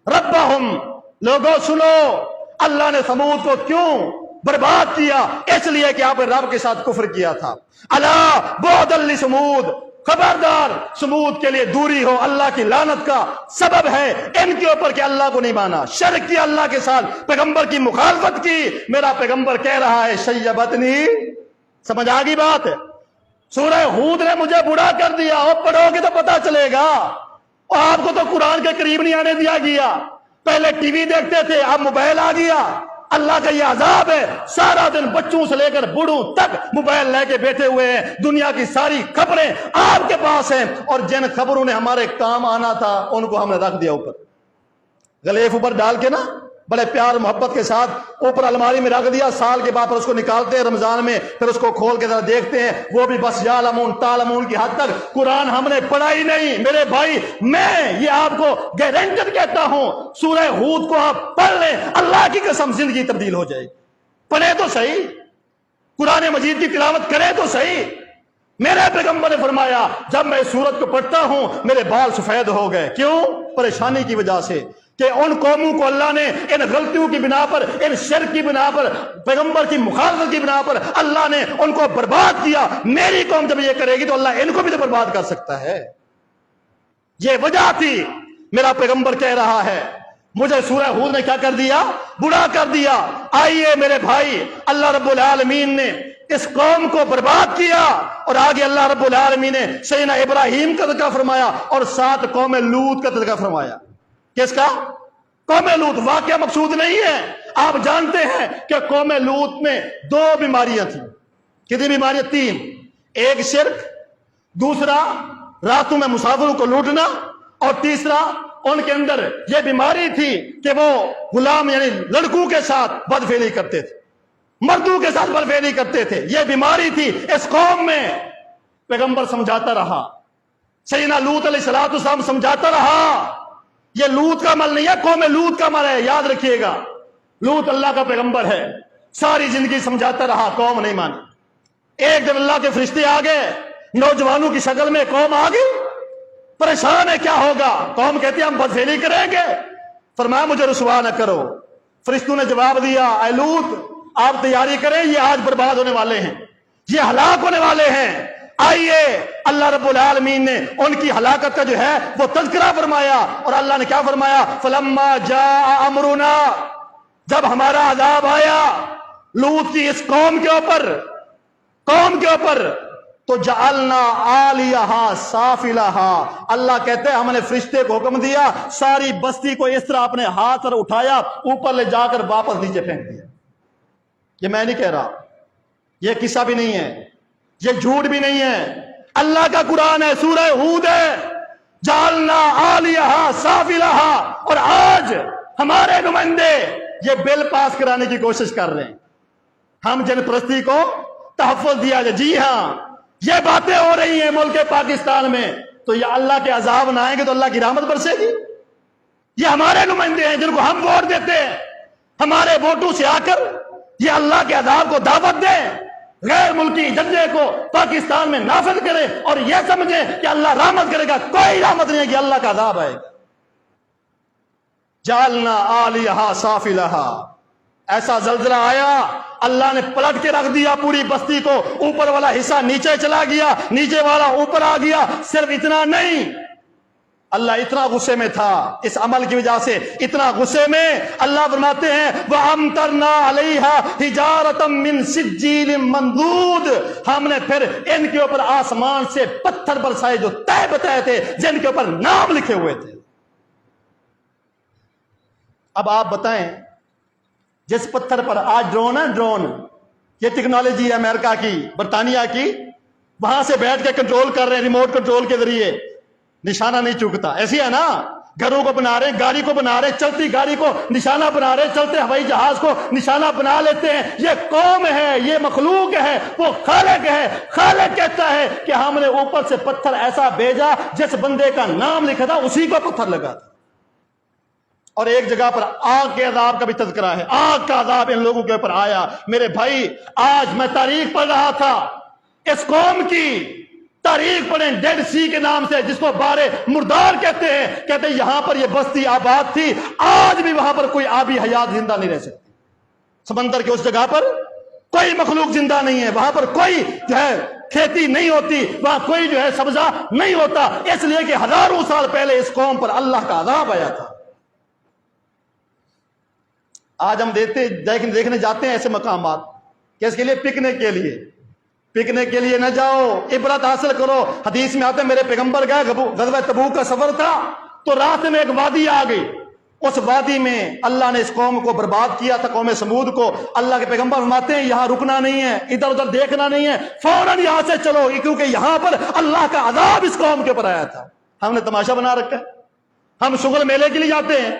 رَبَّهُمْ، لوگوں سنو، اللہ نے سمود کو کیوں برباد کیا؟ اس لیے کہ آپ نے رب کے ساتھ کفر کیا تھا۔ أَلَا بُعْدًا لِّثَمُودَ، خبردار سمود کے لیے دوری ہو، اللہ کی لعنت کا سبب ہے ان کے اوپر کہ اللہ کو نہیں مانا، شرک کیا اللہ کے ساتھ، پیغمبر کی مخالفت کی۔ میرا پیغمبر کہہ رہا ہے شیبتنی، سمجھ آ گئی بات؟ سورہ ہود نے مجھے بوڑھا کر دیا، اور پڑھو گے تو پتا چلے گا۔ اور آپ کو تو قرآن کے قریب نہیں آنے دیا گیا، پہلے ٹی وی دیکھتے تھے، اب موبائل آ گیا۔ اللہ کا یہ عذاب ہے، سارا دن بچوں سے لے کر بوڑھوں تک موبائل لے کے بیٹھے ہوئے ہیں، دنیا کی ساری خبریں آپ کے پاس ہیں، اور جن خبروں نے ہمارے کام آنا تھا ان کو ہم نے رکھ دیا اوپر، غلیف اوپر ڈال کے نا، بڑے پیار محبت کے ساتھ اوپر الماری میں رکھ دیا، سال کے بعد پھر اس کو نکالتے ہیں رمضان میں، پھر اس کو کھول کے ذرا دیکھتے ہیں، وہ بھی بس یعلمون تعلمون کی حد تک۔ قرآن ہم نے پڑھا ہی نہیں میرے بھائی، میں یہ آپ کو گارنٹڈ کہتا ہوں، سورہ ہود کو آپ پڑھ لیں، اللہ کی قسم زندگی تبدیل ہو جائے گی۔ پڑھے تو صحیح، قرآن مجید کی تلاوت کرے تو صحیح۔ میرے پیغمبر نے فرمایا جب میں اس سورت کو پڑھتا ہوں میرے بال سفید ہو گئے، کیوں؟ پریشانی کی وجہ سے، کہ ان قوموں کو اللہ نے ان غلطیوں کی بنا پر، ان شرک کی بنا پر، پیغمبر کی مخالفت کی بنا پر اللہ نے ان کو برباد کیا۔ میری قوم جب یہ کرے گی تو اللہ ان کو بھی تو برباد کر سکتا ہے۔ یہ وجہ تھی، میرا پیغمبر کہہ رہا ہے مجھے سورہ ہود نے کیا کر دیا؟ بڑا کر دیا۔ آئیے میرے بھائی، اللہ رب العالمین نے اس قوم کو برباد کیا، اور آگے اللہ رب العالمین نے سیدنا ابراہیم کا تذکرہ فرمایا، اور ساتھ قوم لوط کا تذکرہ فرمایا۔ کس کا؟ قوم لوط۔ واقعہ مقصود نہیں ہے، آپ جانتے ہیں کہ قوم لوط میں 2 بیماریاں تھیں۔ کتنی بیماریاں؟ 3۔ ایک شرک، دوسرا راتوں میں مسافروں کو لوٹنا، اور تیسرا ان کے اندر یہ بیماری تھی کہ وہ غلام یعنی لڑکوں کے ساتھ بدفعلی کرتے تھے، مردوں کے ساتھ بدفعلی کرتے تھے، یہ بیماری تھی اس قوم میں۔ پیغمبر سمجھاتا رہا، سیدنا لوط علیہ السلام سمجھاتا رہا، یہ لوط کا عمل نہیں ہے، قوم لوط کا عمل ہے، یاد رکھیے گا۔ لوط اللہ کا پیغمبر ہے، ساری زندگی سمجھاتا رہا، قوم نہیں مانی۔ ایک دن اللہ کے فرشتے آ گئے، نوجوانوں کی شکل میں، قوم آ گئی، پریشان ہے کیا ہوگا؟ قوم کہتی ہے ہم بدفعلی کریں گے۔ فرمایا مجھے رسوا نہ کرو۔ فرشتوں نے جواب دیا اے لوط آپ تیاری کریں، یہ آج برباد ہونے والے ہیں، یہ ہلاک ہونے والے ہیں۔ آئیے اللہ رب العالمین نے ان کی ہلاکت کا جو ہے وہ تذکرہ فرمایا، اور اللہ نے کیا فرمایا؟ فلما جاء امرنا، جب ہمارا عذاب آیا لوط کی اس قوم کے اوپر تو جعلنا عالیہا سافلہا، اللہ کہتے ہیں ہم نے فرشتے کو حکم دیا ساری بستی کو اس طرح اپنے ہاتھ پر اٹھایا، اوپر لے جا کر واپس نیچے پھینک دیا۔ یہ میں نہیں کہہ رہا، یہ قصہ بھی نہیں ہے، یہ جھوٹ بھی نہیں ہے، اللہ کا قرآن ہے، سورہ ہود ہے۔ جعلنا عالیہا سافلہا، اور آج ہمارے نمائندے یہ بل پاس کرانے کی کوشش کر رہے ہیں، ہم جن پرستی کو تحفظ دیا جائے۔ جی ہاں، یہ باتیں ہو رہی ہیں ملک پاکستان میں، تو یہ اللہ کے عذاب نہ آئیں گے تو اللہ کی رحمت برسے گی؟ یہ ہمارے نمائندے ہیں جن کو ہم ووٹ دیتے ہیں، ہمارے ووٹوں سے آ کر یہ اللہ کے عذاب کو دعوت دیں، غیر ملکی ایجنڈے کو پاکستان میں نافذ کرے اور یہ سمجھیں کہ اللہ رحمت کرے گا؟ کوئی رحمت نہیں ہے کہ اللہ کا عذاب آئے گا۔ جعلنا عالیہا سافلہا، ایسا زلزلہ آیا اللہ نے پلٹ کے رکھ دیا پوری بستی کو، اوپر والا حصہ نیچے چلا گیا، نیچے والا اوپر آ گیا۔ صرف اتنا نہیں، اللہ اتنا غصے میں تھا اس عمل کی وجہ سے، اتنا غصے میں اللہ فرماتے ہیں وَأَمْطَرْنَا عَلَيْهَا حِجَارَةً مِّن سِجِّيلٍ مَّنضُودٍ، ہم نے پھر ان کے اوپر آسمان سے پتھر برسائے جو طے بتائے تھے، جن کے اوپر نام لکھے ہوئے تھے۔ اب آپ بتائیں، جس پتھر پر آج ڈرون ہے، ڈرون یہ ٹیکنالوجی ہے امریکہ کی، برطانیہ کی، وہاں سے بیٹھ کے کنٹرول کر رہے ہیں ریموٹ کنٹرول کے ذریعے، نشانہ نہیں چوکتا۔ ایسی ہے نا، گھروں کو بنا رہے ہیں، گاڑی کو بنا رہے ہیں، چلتی گاڑی کو نشانہ بنا رہے ہیں، چلتے ہوائی جہاز کو نشانہ بنا لیتے ہیں۔ یہ قوم ہے، یہ مخلوق ہے، وہ خالق ہے۔ خالق کہتا ہے کہ ہم نے اوپر سے پتھر ایسا بھیجا جس بندے کا نام لکھا تھا اسی کو پتھر لگا تھا۔ اور ایک جگہ پر آگ کے عذاب کا بھی تذکرہ ہے، آگ کا عذاب ان لوگوں کے اوپر آیا۔ میرے بھائی، آج میں تاریخ پڑھ رہا تھا، اس قوم کی تاریخ پڑھیں، ڈیڈ سی کے نام سے، جس کو بارے مردار کہتے ہیں، کہتے ہیں یہاں پر یہ بستی آباد تھی، آج بھی وہاں پر کوئی آبی حیات زندہ نہیں رہ سکتی۔ سمندر کے اس جگہ پر کوئی مخلوق زندہ نہیں ہے، وہاں پر کوئی جو ہے کھیتی نہیں ہوتی، وہاں کوئی جو ہے سبزہ نہیں ہوتا، اس لیے کہ ہزاروں سال پہلے اس قوم پر اللہ کا عذاب آیا تھا۔ آج ہم دیکھنے جاتے ہیں ایسے مقامات کہ اس کے لیے پکنک کے لیے نہ جاؤ، عبرت حاصل کرو۔ حدیث میں آتے ہیں میرے پیغمبر گئے، غزوہ تبوک کا سفر تھا، تو راستے میں ایک وادی آ گئی، اس وادی میں اللہ نے اس قوم کو برباد کیا تھا، قوم سمود کو۔ اللہ کے پیغمبر فرماتے ہیں یہاں رکنا نہیں ہے، ادھر ادھر دیکھنا نہیں ہے، فوراً یہاں سے چلو، کیونکہ یہاں پر اللہ کا عذاب اس قوم کے اوپر آیا تھا۔ ہم نے تماشا بنا رکھا ہے، ہم شغل میلے کے لیے جاتے ہیں،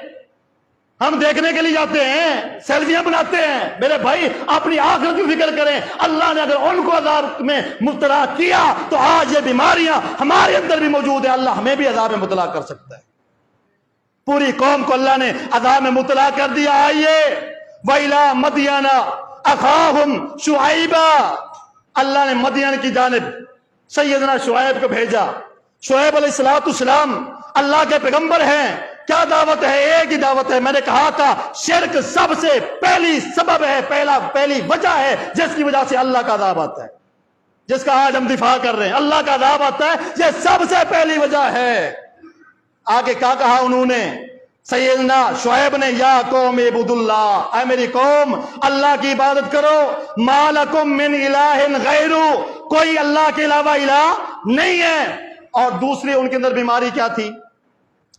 ہم دیکھنے کے لیے جاتے ہیں، سیلفیاں بناتے ہیں۔ میرے بھائی، اپنی آخرت کی فکر کریں۔ اللہ نے اگر ان کو عذاب میں مبتلا کیا تو آج یہ بیماریاں ہمارے اندر بھی موجود ہیں، اللہ ہمیں بھی عذاب میں مبتلا کر سکتا ہے۔ پوری قوم کو اللہ نے عذاب میں مبتلا کر دیا۔ آئیے وَإِلَىٰ مَدْيَنَ أَخَاهُمْ شُعَيْبًا، اللہ نے مدین کی جانب سیدنا شعیب کو بھیجا۔ شعیب علیہ السلام اللہ کے پیغمبر ہیں۔ کیا دعوت ہے؟ ایک ہی دعوت ہے۔ میں نے کہا تھا شرک سب سے پہلی سبب ہے، پہلی وجہ ہے جس کی وجہ سے اللہ کا عذاب آتا ہے، جس کا آج ہم دفاع کر رہے ہیں۔ اللہ کا عذاب آتا ہے، یہ سب سے پہلی وجہ ہے۔ آگے کیا کہا انہوں نے؟ سیدنا شعیب نے یا قوم اعبدوا اللہ، اے میری قوم اللہ کی عبادت کرو، ما لکم من الہ غیر، کوئی اللہ کے علاوہ الہ نہیں ہے۔ اور دوسری ان کے اندر بیماری کیا تھی؟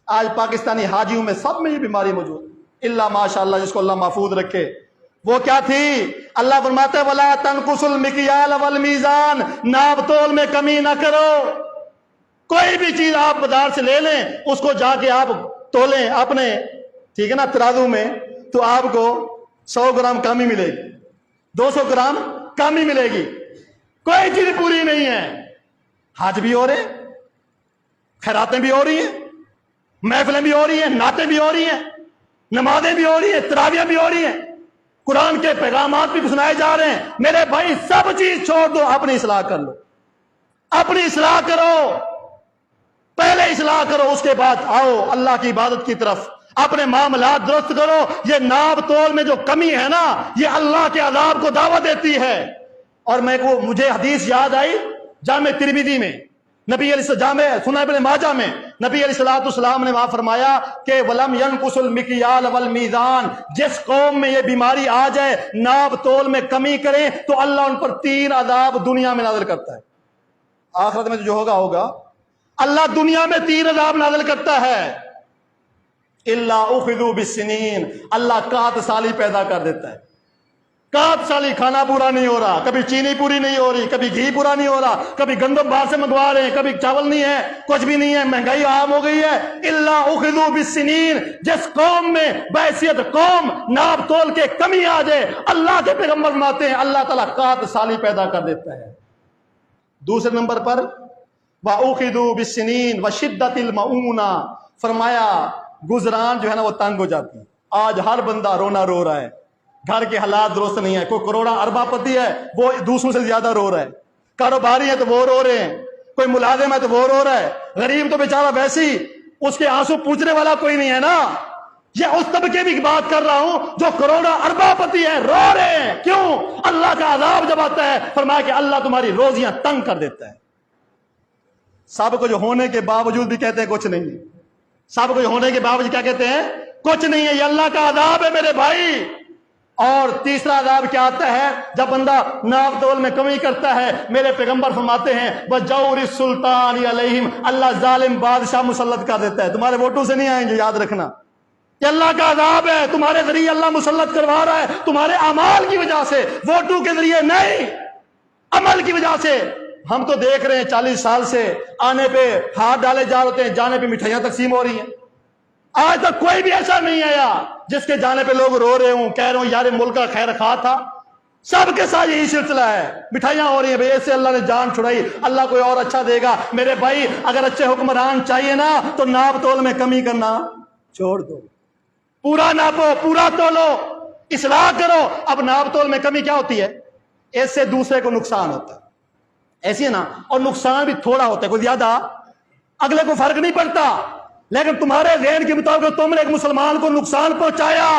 آج پاکستانی حاجیوں میں سب میں یہ بیماری موجود، اللہ ماشاء اللہ، جس کو اللہ محفوظ رکھے۔ وہ کیا تھی؟ اللہ فرماتے ہیں وَلَا تَنْقُصُوا الْمِكْيَالَ وَالْمِيزَانَ، ناپ تول میں کمی نہ کرو۔ کوئی بھی چیز آپ بازار سے لے لیں، اس کو جا کے آپ تولیں اپنے، ٹھیک ہے نا، ترازو میں، تو آپ کو 100 گرام کم ہی ملے گی، 200 گرام کم ہی ملے گی، کوئی چیز پوری نہیں ہے۔ حج بھی ہو رہے ہیں، خیراتیں بھی ہو رہی ہیں، محفلیں بھی ہو رہی ہیں، نعتیں بھی ہو رہی ہیں، نمازیں بھی ہو رہی ہیں، تراویحیں بھی ہو رہی ہیں، قرآن کے پیغامات بھی سنائے جا رہے ہیں۔ میرے بھائی، سب چیز چھوڑ دو، اپنی اصلاح کر لو، اپنی اصلاح کرو، پہلے اصلاح کرو، اس کے بعد آؤ اللہ کی عبادت کی طرف، اپنے معاملات درست کرو۔ یہ ناپ تول میں جو کمی ہے نا، یہ اللہ کے عذاب کو دعوت دیتی ہے۔ اور مجھے حدیث یاد آئی جامع ترمذی میں، نبی علیہ جامع سنن ابن ماجہ میں نبی علیہ السلام نے وہاں فرمایا کہ وَلَمْ يَنْقُصُ الْمِكْيَالَ وَالْمِيزَانَ، جس قوم میں یہ بیماری آ جائے، ناپ تول میں کمی کریں، تو اللہ ان پر 3 عذاب دنیا میں نازل کرتا ہے۔ آخرت میں جو ہوگا اللہ دنیا میں 3 عذاب نازل کرتا ہے۔ إِلَّا أُخِذُوا بِالسِّنِينَ، اللہ قحط سالی پیدا کر دیتا ہے۔ قحط سالی، کھانا پورا نہیں ہو رہا، کبھی چینی پوری نہیں ہو رہی، کبھی گھی پورا نہیں ہو رہا، کبھی گندم باہر سے منگوا رہے ہیں، کبھی چاول نہیں ہے، کچھ بھی نہیں ہے، مہنگائی عام ہو گئی ہے۔ إِلَّا أُخِذُوا بِالسِّنِينَ، جس قوم میں بحیثیت قوم ناپ تول کے کمی آ جائے، اللہ کے پیغمبر فرماتے ہیں اللہ تعالیٰ قحط سالی پیدا کر دیتا ہے۔ دوسرے نمبر پر وَأُخِذُوا بِالسِّنِينَ وَشِدَّةِ الْمَؤُونَةِ، فرمایا گزران جو ہے نا وہ تنگ ہو جاتی ہے. آج ہر بندہ رونا رو رہا ہے، گھر کے حالات درست نہیں ہے. کوئی کروڑا اربا پتی ہے وہ دوسروں سے زیادہ رو رہا ہے، کاروباری ہے تو وہ رو رہے ہیں، کوئی ملازم ہے تو وہ رو رہا ہے، غریب تو بیچارہ ویسی اس کے آنسو پوچھنے والا کوئی نہیں ہے نا. یہ اس طبقے کی بات کر رہا ہوں جو کروڑا اربا پتی ہے، رو رہے ہیں. کیوں؟ اللہ کا عذاب جب آتا ہے فرمایا کہ اللہ تمہاری روزیاں تنگ کر دیتا ہے. سب کچھ ہونے کے باوجود بھی کہتے ہیں کچھ نہیں ہے، سب کچھ ہونے کے باوجود کیا کہتے ہیں؟ کچھ نہیں ہے. یہ اللہ کا عذاب ہے میرے بھائی. اور تیسرا عذاب کیا آتا ہے؟ جب بندہ ناپ تول میں کمی کرتا ہے. میرے پیغمبر فرماتے ہیں وَجَوْرِ السُّلْطَانِ عَلَيْهِمْ، اللہ ظالم بادشاہ مسلط کر دیتا ہے. تمہارے ووٹوں سے نہیں آئیں گے، یاد رکھنا. یہ اللہ کا عذاب ہے، تمہارے ذریعے اللہ مسلط کروا رہا ہے، تمہارے اعمال کی وجہ سے، ووٹوں کے ذریعے نہیں، عمل کی وجہ سے. ہم تو دیکھ رہے ہیں 40 سال سے آنے پہ ہاتھ ڈالے جا رہے ہیں، جانے پہ مٹھائیاں تقسیم ہو رہی ہیں. آج تک کوئی بھی ایسا نہیں آیا جس کے جانے پہ لوگ رو رہے ہوں، کہہ رہے ہوں یار ملک کا خیر خواہ تھا. سب کے ساتھ یہی سلسلہ ہے، مٹھائیاں ہو رہی ہیں، بھئی ایسے اللہ نے جان چھڑائی، اللہ کوئی اور اچھا دے گا. میرے بھائی اگر اچھے حکمران چاہیے نا تو ناپ تول میں کمی کرنا چھوڑ دو، پورا ناپو، پورا تولو، اصلاح کرو. اب ناپ تول میں کمی کیا ہوتی ہے؟ اس سے دوسرے کو نقصان ہوتا ہے، ایسی ہے نا. اور نقصان بھی تھوڑا ہوتا ہے، کوئی زیادہ، اگلے کو فرق نہیں پڑتا. لیکن تمہارے ذہن کے مطابق تم نے ایک مسلمان کو نقصان پہنچایا.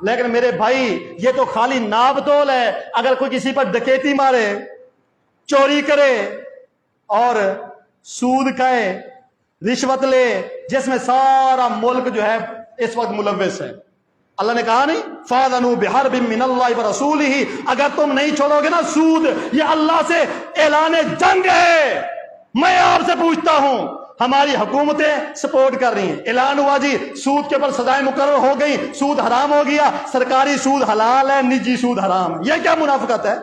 لیکن میرے بھائی یہ تو خالی ناپ تول ہے. اگر کوئی کسی پر ڈکیتی مارے، چوری کرے اور سود کھائے، رشوت لے، جس میں سارا ملک جو ہے اس وقت ملوث ہے، اللہ نے کہا نہیں فَاذَنُوا بِحَرْبٍ مِّنَ اللَّهِ وَرَسُولِهِ، اگر تم نہیں چھوڑو گے نا سود، یہ اللہ سے اعلان جنگ ہے. میں آپ سے پوچھتا ہوں، ہماری حکومتیں سپورٹ کر رہی ہیں، اعلان ہوا جی سود کے اوپر سزائیں مقرر ہو گئی، سود حرام ہو گیا، سرکاری سود حلال ہے، نجی سود حرام. یہ کیا منافقت ہے؟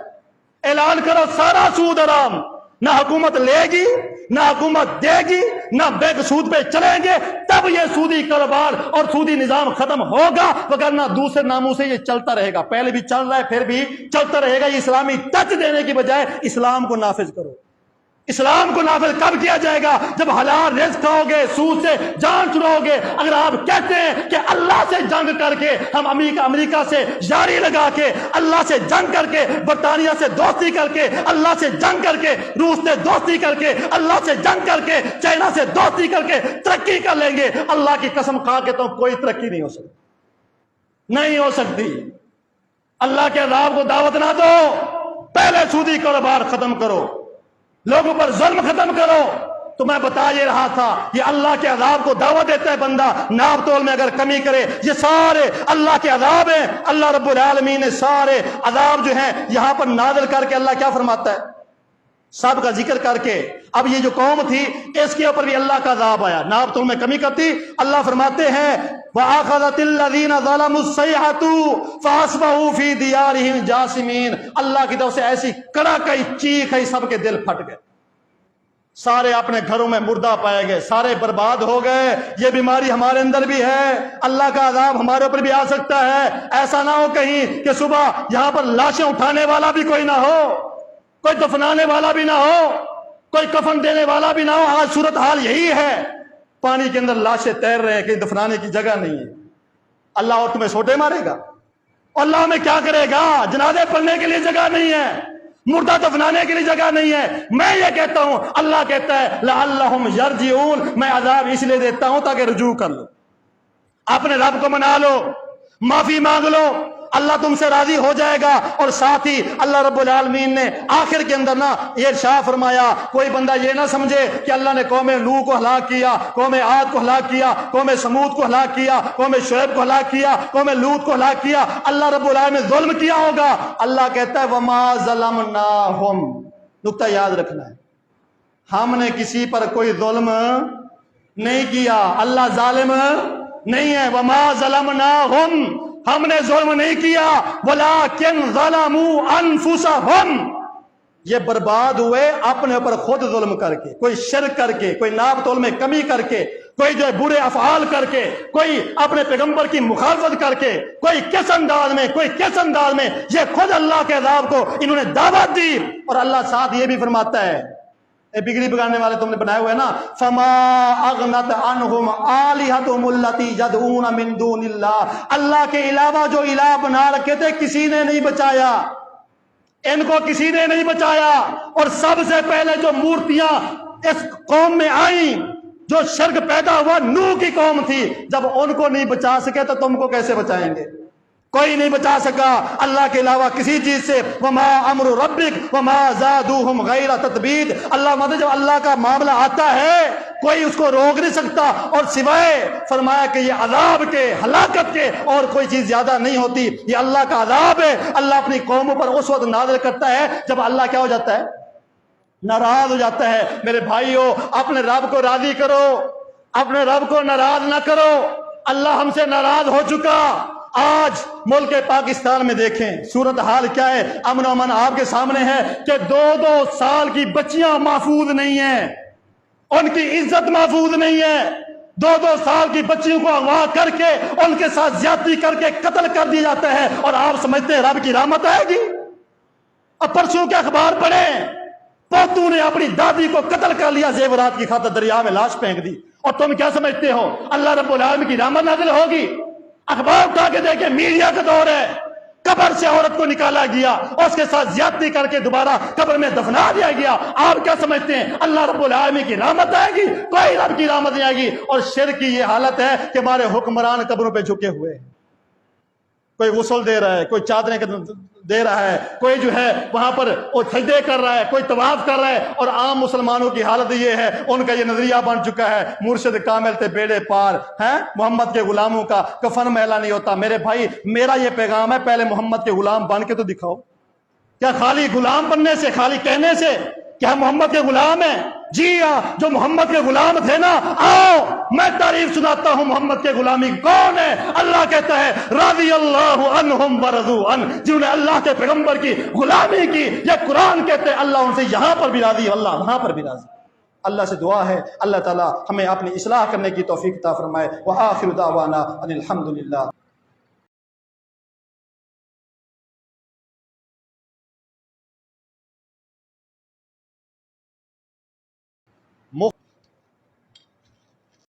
اعلان کرو سارا سود حرام، نہ حکومت لے گی، نہ حکومت دے گی، نہ بینک سود پہ چلیں گے، تب یہ سودی کاروبار اور سودی نظام ختم ہوگا. وگرنہ دوسرے ناموں سے یہ چلتا رہے گا. پہلے بھی چل رہا ہے، پھر بھی چلتا رہے گا. یہ اسلامی ٹچ دینے کی بجائے اسلام کو نافذ کرو. اسلام کو نافذ کب کیا جائے گا؟ جب حلال رزق کھاؤ گے، سود سے جان چھڑاؤ گے. اگر آپ کہتے ہیں کہ اللہ سے جنگ کر کے ہم امریکہ سے یاری لگا کے، اللہ سے جنگ کر کے، برطانیہ سے دوستی کر کے، اللہ سے جنگ کر کے، روس سے دوستی کر کے، اللہ سے جنگ کر کے، چائنا سے دوستی کر کے ترقی کر لیں گے، اللہ کی قسم کھا کے تو کوئی ترقی نہیں ہو سکتی، نہیں ہو سکتی. اللہ کے عذاب کو دعوت نہ دو. پہلے سودی کاروبار ختم کرو، لوگوں پر ظلم ختم کرو. تو میں بتا یہ رہا تھا، یہ اللہ کے عذاب کو دعوت دیتا ہے بندہ ناپ تول میں اگر کمی کرے. یہ سارے اللہ کے عذاب ہیں. اللہ رب العالمین نے سارے عذاب جو ہیں یہاں پر نازل کر کے اللہ کیا فرماتا ہے؟ سب کا ذکر کر کے. اب یہ جو قوم تھی اس کے اوپر بھی اللہ کا عذاب آیا، ناپ تول میں کمی کرتی. اللہ فرماتے ہیں وَأَخَذَتِ الَّذِينَ ظَلَمُوا الصَّيْحَةُ فَأَصْبَحُوا فِي دِيَارِهِمْ جَاثِمِينَ. اللہ کی طرف سے ایسی کڑاکئی چیخ ہے، سب کے دل پھٹ گئے، سارے اپنے گھروں میں مردہ پائے گئے، سارے برباد ہو گئے. یہ بیماری ہمارے اندر بھی ہے، اللہ کا عذاب ہمارے اوپر بھی آ سکتا ہے. ایسا نہ ہو کہیں کہ صبح یہاں پر لاشیں اٹھانے والا بھی کوئی نہ ہو، کوئی دفنانے والا بھی نہ ہو، کوئی کفن دینے والا بھی نہ ہو. آج صورتحال یہی ہے، پانی کے اندر لاشیں تیر رہے ہیں، کہیں دفنانے کی جگہ نہیں ہے. اللہ اور تمہیں سوٹے مارے گا؟ اللہ میں کیا کرے گا؟ جنازے پڑھنے کے لیے جگہ نہیں ہے، مردہ دفنانے کے لیے جگہ نہیں ہے. میں یہ کہتا ہوں، اللہ کہتا ہے لعلہم یرجعون، میں عذاب اس لیے دیتا ہوں تاکہ رجوع کر لو، اپنے رب کو منا لو، معافی مانگ لو، اللہ تم سے راضی ہو جائے گا. اور ساتھ ہی اللہ رب العالمین نے آخر کے اندر نا یہ ارشاد فرمایا، کوئی بندہ یہ نہ سمجھے کہ اللہ نے قوم نوح کو ہلاک کیا، قوم عاد کو ہلاک کیا، قوم سمود کو ہلاک کیا، قوم شعیب کو ہلاک کیا، قوم لوط کو ہلاک کیا. اللہ رب العالمین نے ظلم کیا ہوگا. اللہ کہتا ہے وما ظلمناہم. نقطہ یاد رکھنا ہے، ہم نے کسی پر کوئی ظلم نہیں کیا، اللہ ظالم نہیں ہے. وما ظلمناہم، ہم نے ظلم نہیں کیا، ولیکن ظلموا انفسہم، یہ برباد ہوئے اپنے اوپر خود ظلم کر کے، کوئی شرک کر کے، کوئی ناپ تول میں کمی کر کے، کوئی جو ہے برے افعال کر کے، کوئی اپنے پیغمبر کی مخالفت کر کے، کوئی کس انداز میں، کوئی کس انداز میں. یہ خود اللہ کے عذاب کو انہوں نے دعوت دی. اور اللہ ساتھ یہ بھی فرماتا ہے اے بگڑی بگاڑنے والے تم نے بنائے ہوئے نا، فما اغنت عنہم آلہتہم التی یدعون من دون اللہ، اللہ کے علاوہ جو الہ بنا رکھے تھے کسی نے نہیں بچایا، ان کو کسی نے نہیں بچایا۔ اور سب سے پہلے جو مورتیاں اس قوم میں آئیں، جو شرک پیدا ہوا، نوح کی قوم تھی، جب ان کو نہیں بچا سکے تو تم کو کیسے بچائیں گے؟ کوئی نہیں بچا سکا اللہ کے علاوہ کسی چیز سے۔ وما امر ربک وما زادوہم غیر تتبید، اللہ مدد جب اللہ کا معاملہ آتا ہے کوئی اس کو روک نہیں سکتا، اور سوائے فرمایا کہ یہ عذاب کے، ہلاکت کے اور کوئی چیز زیادہ نہیں ہوتی، یہ اللہ کا عذاب ہے۔ اللہ اپنی قوموں پر اس وقت نازل کرتا ہے جب اللہ کیا ہو جاتا ہے؟ ناراض ہو جاتا ہے۔ میرے بھائیو، اپنے رب کو راضی کرو، اپنے رب کو ناراض نہ کرو۔ اللہ ہم سے ناراض ہو چکا۔ آج ملک پاکستان میں دیکھیں صورتحال کیا ہے، امن و امان آپ کے سامنے ہے کہ 2-2 سال کی بچیاں محفوظ نہیں ہیں، ان کی عزت محفوظ نہیں ہے۔ 2-2 سال کی بچیوں کو اغوا کر کے ان کے ساتھ زیادتی کر کے قتل کر دیا جاتا ہے، اور آپ سمجھتے ہیں رب کی رحمت آئے گی؟ اب پرسوں کے اخبار پڑھیں، پوتو نے اپنی دادی کو قتل کر لیا زیورات کی خاطر، دریا میں لاش پھینک دی، اور تم کیا سمجھتے ہو اللہ رب العالمین کی رحمت نازل ہوگی؟ اخبار اٹھا کے دیکھیں، میڈیا کا دور ہے، قبر سے عورت کو نکالا گیا اور اس کے ساتھ زیادتی کر کے دوبارہ قبر میں دفنا دیا گیا۔ آپ کیا سمجھتے ہیں اللہ رب العالمین کی رحمت آئے گی؟ کوئی رب کی رحمت نہیں آئے گی۔ اور شرک کی یہ حالت ہے کہ ہمارے حکمران قبروں پہ جھکے ہوئے ہیں، کوئی غسل دے رہا ہے، کوئی چادریں دے رہا ہے، کوئی جو ہے وہاں پر وہ سجدے کر رہا ہے، کوئی طواف کر رہا ہے، اور عام مسلمانوں کی حالت یہ ہے، ان کا یہ نظریہ بن چکا ہے مرشد کامل تھے بیڑے پار ہیں، محمد کے غلاموں کا کفن میلا نہیں ہوتا۔ میرے بھائی، میرا یہ پیغام ہے، پہلے محمد کے غلام بن کے تو دکھاؤ۔ کیا خالی غلام بننے سے، خالی کہنے سے کہ ہم محمد کے غلام ہیں؟ جی ہاں، جو محمد کے غلام تھے نا، آؤ میں تعریف سناتا ہوں محمد کے غلامی کون ہے۔ اللہ کہتا ہے رضی اللہ عنہم ورضوا عنہ، جنہوں نے اللہ کے پیغمبر کی غلامی کی، یہ قرآن کہتے ہیں اللہ ان سے یہاں پر بھی راضی، اللہ وہاں پر بھی راضی۔ اللہ سے دعا ہے اللہ تعالی ہمیں اپنی اصلاح کرنے کی توفیق عطا فرمائے۔ وآخر دعوانا ان الحمد للہ۔